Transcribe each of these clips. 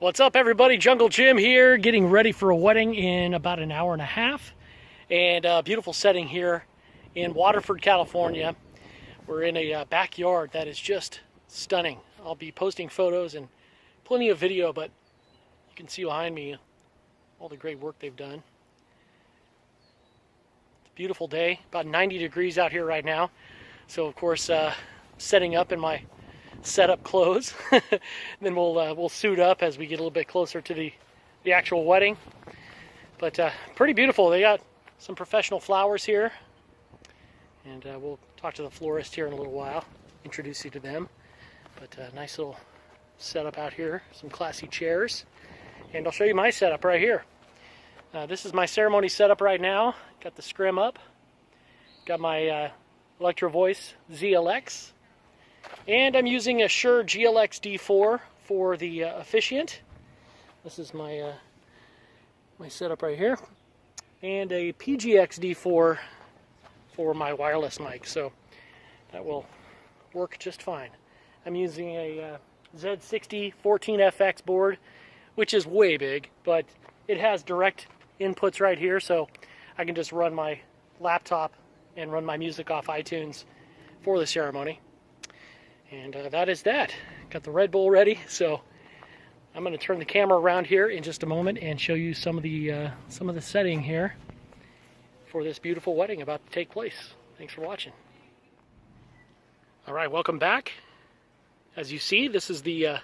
What's up, everybody? Jungle Jim here, getting ready for a wedding in about an hour and a half. And a beautiful setting here in Waterford, California. We're in a backyard that is just stunning. I'll be posting photos and plenty of video, but you can see behind me all the great work they've done. It's a beautiful day, about 90 degrees out here right now. So, of course, setting up in my setup clothes. Then we'll suit up as we get a little bit closer to the actual wedding. But pretty beautiful. They got some professional flowers here, and we'll talk to the florist here in a little while, introduce you to them. But nice little setup out here, some classy chairs, and I'll show you my setup right here. This is my ceremony setup right now. Got the scrim up, got my Electro Voice ZLX, and I'm using a Shure GLX D4 for the officiant. This is my my setup right here, and a PGX D4 for my wireless mic, so that will work just fine. I'm using a Z60 14FX board, which is way big, but it has direct inputs right here, so I can just run my laptop and run my music off iTunes for the ceremony. And that is that. Got the Red Bull ready, so I'm going to turn the camera around here in just a moment and show you some of the setting here for this beautiful wedding about to take place. Thanks for watching. All right, welcome back. As you see, this is the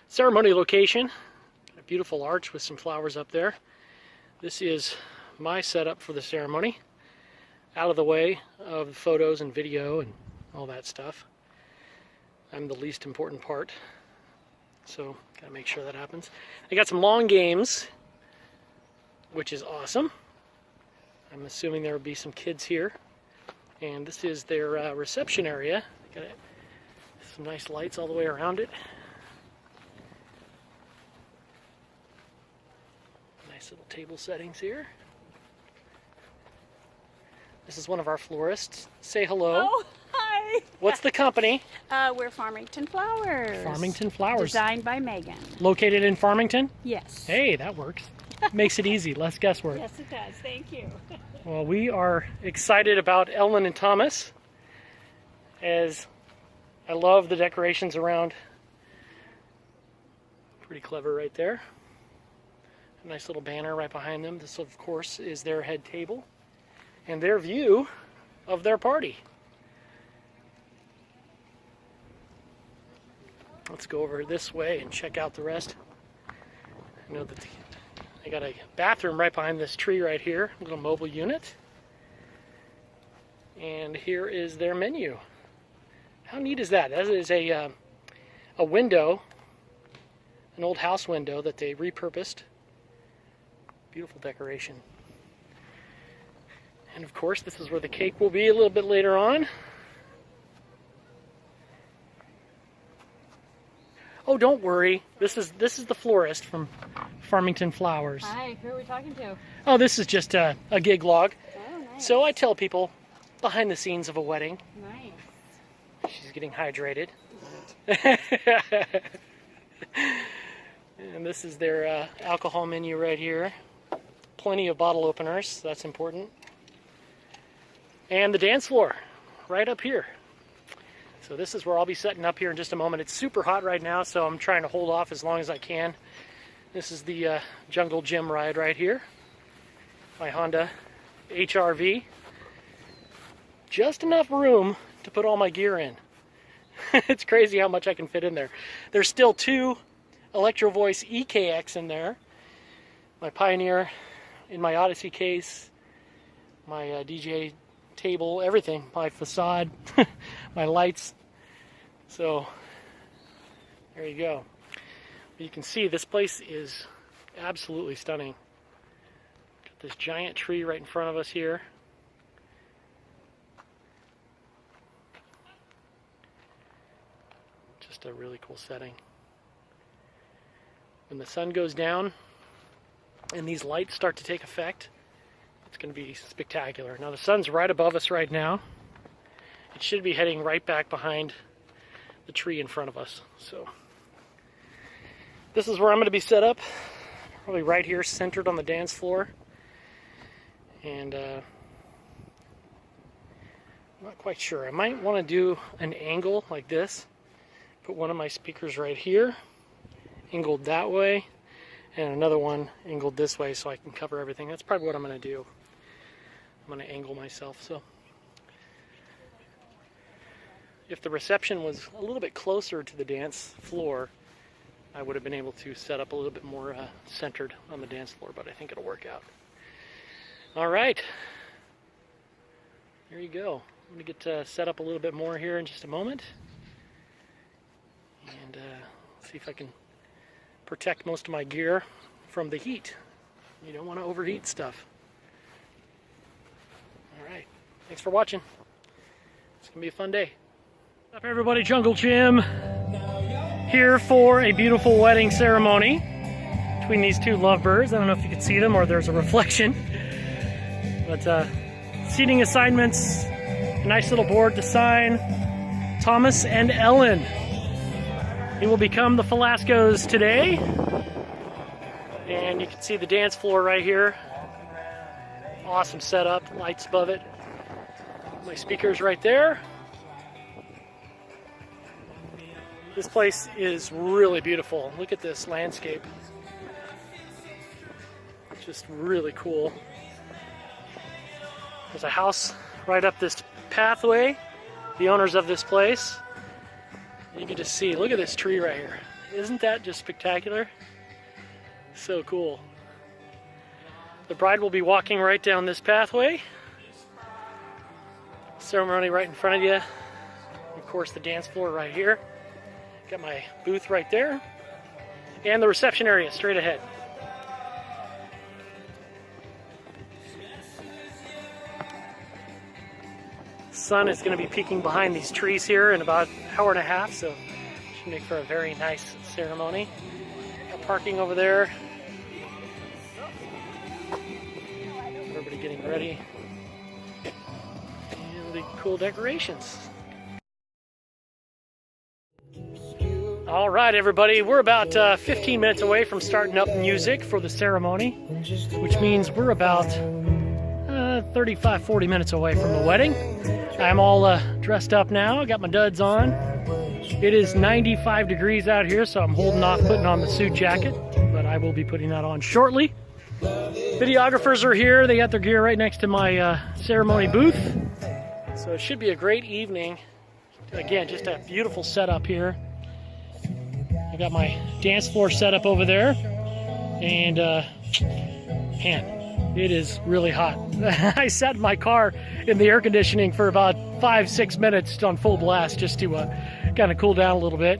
ceremony location. A beautiful arch with some flowers up there. This is my setup for the ceremony, out of the way of photos and video and all that stuff. I'm the least important part, so gotta make sure that happens. They got some long games, which is awesome. I'm assuming there will be some kids here, and this is their reception area. They got some nice lights all the way around it. Nice little table settings here. This is one of our florists. Say hello. Oh, hi. What's the company? We're Farmington Flowers. Farmington Flowers. Designed by Megan. Located in Farmington? Yes. Hey, that works. Makes it easy, less guesswork. Yes, it does. Thank you. Well, we are excited about Ellen and Thomas, as I love the decorations around. Pretty clever right there. A nice little banner right behind them. This, of course, is their head table and their view of their party. Let's go over this way and check out the rest. I know that they got a bathroom right behind this tree right here, a little mobile unit. And here is their menu. How neat is that? That is a window, an old house window that they repurposed. Beautiful decoration. And of course, this is where the cake will be a little bit later on. Oh, don't worry. This is the florist from Farmington Flowers. Hi, who are we talking to? Oh, this is just a gig log. Oh, nice. So I tell people behind the scenes of a wedding. Nice. She's getting hydrated. And this is their alcohol menu right here. Plenty of bottle openers. That's important. And the dance floor right up here. So this is where I'll be setting up here in just a moment. It's super hot right now, so I'm trying to hold off as long as I can. This is the Jungle Jim ride right here. My Honda HR-V. Just enough room to put all my gear in. It's crazy how much I can fit in there. There's still two Electro Voice EKX in there. My Pioneer in my Odyssey case. My DJ table, everything. My facade, my lights. So, there you go. You can see this place is absolutely stunning. Got this giant tree right in front of us here. Just a really cool setting. When the sun goes down and these lights start to take effect, it's going to be spectacular. Now the sun's right above us right now. It should be heading right back behind the tree in front of us. So This is where I'm going to be set up, probably right here, centered on the dance floor. And I'm not quite sure. I might want to do an angle like this. Put one of my speakers right here, angled that way, and another one angled this way so I can cover everything. That's probably what I'm going to do. I'm going to angle myself. So if the reception was a little bit closer to the dance floor, I would have been able to set up a little bit more centered on the dance floor, but I think it'll work out. All right, there you go. I'm going to get set up a little bit more here in just a moment, and see if I can protect most of my gear from the heat. You don't want to overheat stuff. All right, thanks for watching. It's going to be a fun day. What's up, everybody? Jungle Jim here for a beautiful wedding ceremony between these two lovebirds. I don't know if you can see them or there's a reflection. But seating assignments, a nice little board to sign. Thomas and Ellen. They will become the Falascos today. And you can see the dance floor right here. Awesome setup, lights above it. My speakers right there. This place is really beautiful. Look at this landscape. It's just really cool. There's a house right up this pathway, the owners of this place. You can just see, look at this tree right here. Isn't that just spectacular? So cool. The bride will be walking right down this pathway. Ceremony right in front of you. Of course, the dance floor right here. Got my booth right there. And the reception area straight ahead. Sun is going to be peeking behind these trees here in about an hour and a half, so should make for a very nice ceremony. Got parking over there. Everybody getting ready. And the cool decorations. All right, everybody, we're about 15 minutes away from starting up music for the ceremony, which means we're about 35-40 minutes away from the wedding. I'm all dressed up now. I got my duds on. It is 95 degrees out here, so I'm holding off putting on the suit jacket, but I will be putting that on shortly. Videographers are here. They got their gear right next to my ceremony booth. So it should be a great evening. Again, just a beautiful setup here. I got my dance floor set up over there. And, man, it is really hot. I sat in my car in the air conditioning for about 5-6 minutes on full blast just to kind of cool down a little bit.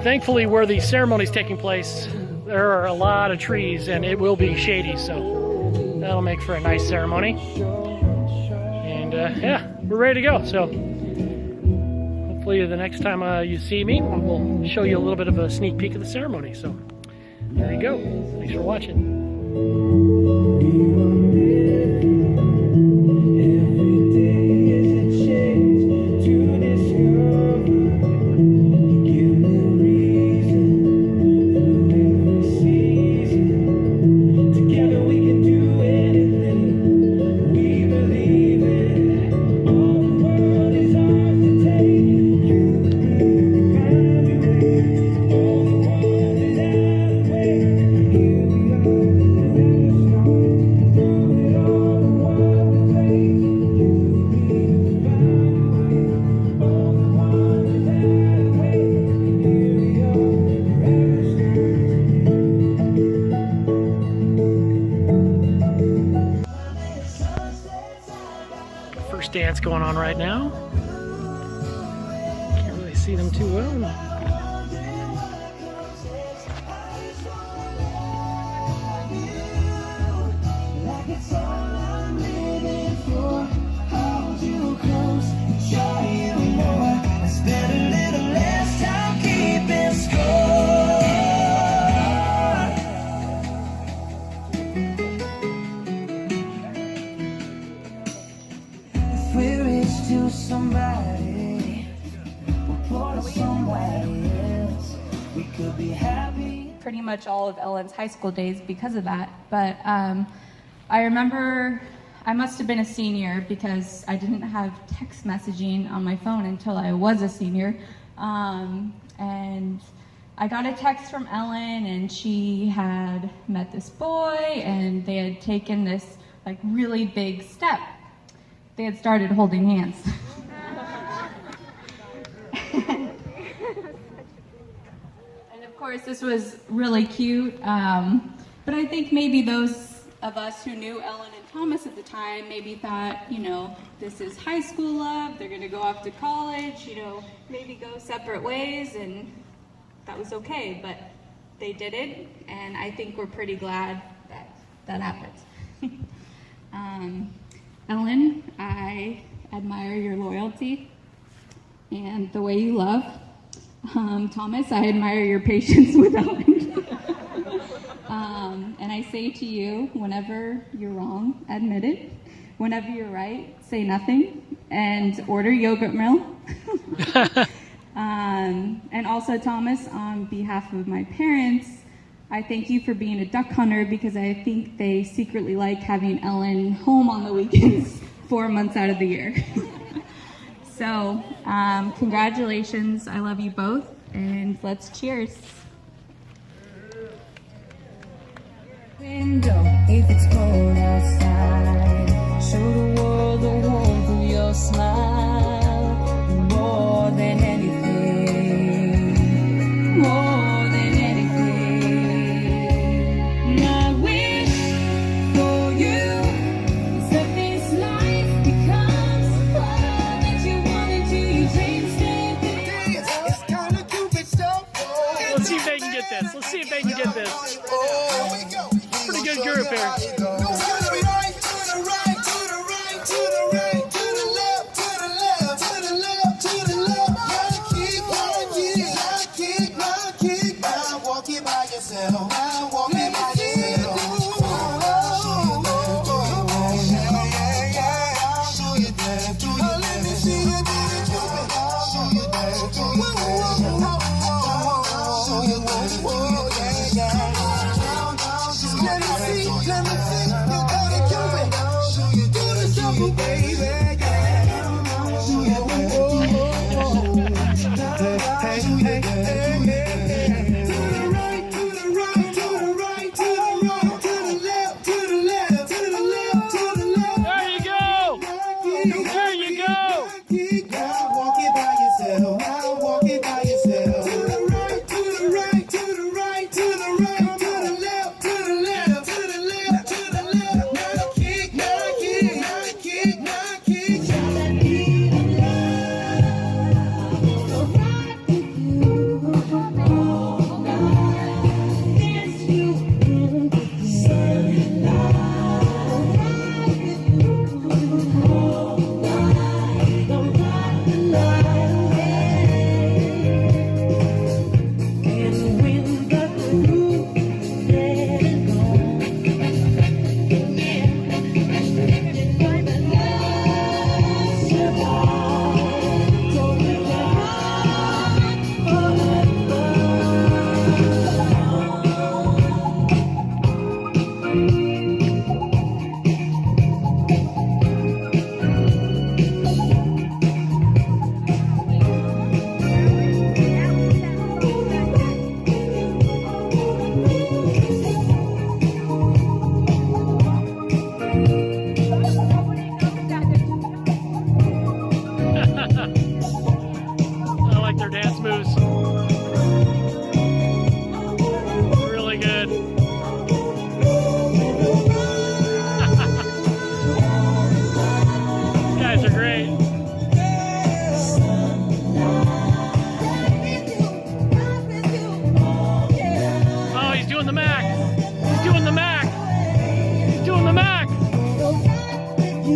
Thankfully, where the ceremony is taking place, there are a lot of trees and it will be shady, so that'll make for a nice ceremony. And yeah, we're ready to go. So hopefully the next time you see me, we'll show you a little bit of a sneak peek of the ceremony. So there you go. Thanks for watching. First dance going on right now. Can't really see them too well. Somebody, we'll put us somewhere. pretty much all of Ellen's high school days because of that. But I remember I must have been a senior because I didn't have text messaging on my phone until I was a senior. And I got a text from Ellen, and she had met this boy, and they had taken this like really big step. They had started holding hands. And of course, this was really cute. But I think maybe those of us who knew Ellen and Thomas at the time maybe thought, you know, this is high school love, they're gonna go off to college, you know, maybe go separate ways, and that was okay, but they didn't, and I think we're pretty glad that that happened. Ellen, I admire your loyalty and the way you love. Thomas, I admire your patience with Ellen. And I say to you, whenever you're wrong, admit it. Whenever you're right, say nothing and order yogurt milk. And also, Thomas, on behalf of my parents, I thank you for being a duck hunter because I think they secretly like having Ellen home on the weekends 4 months out of the year. So, congratulations. I love you both, and let's cheers. Window, if it's cold outside, show the world the warmth of your smile. More than anything, more than anything. My wish for you is that this life becomes all that you wanted to. You changed it. It's kind of stupid stuff. Let's see if they can get this. Let's see if they can get this. Pretty good group here.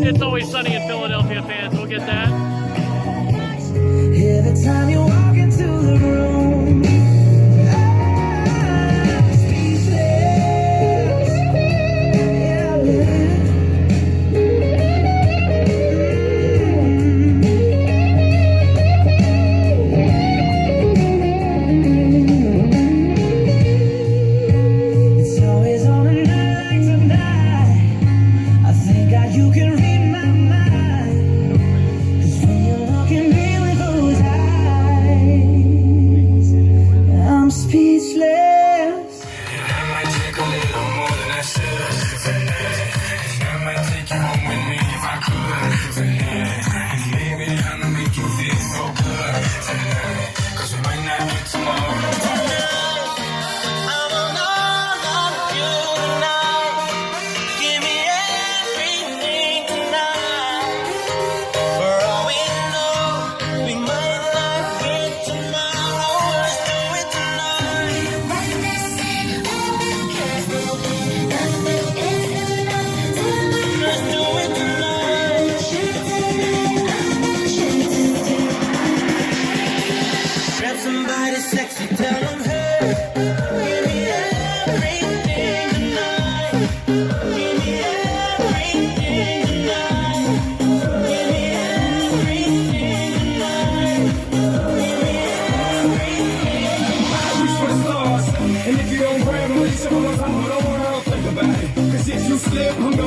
It's Always Sunny in Philadelphia fans. We'll get that. Every time you walk into the room, I'm speechless. And if you don't grab them, leave some of us on the world, think about it. Cause if you slip, I'm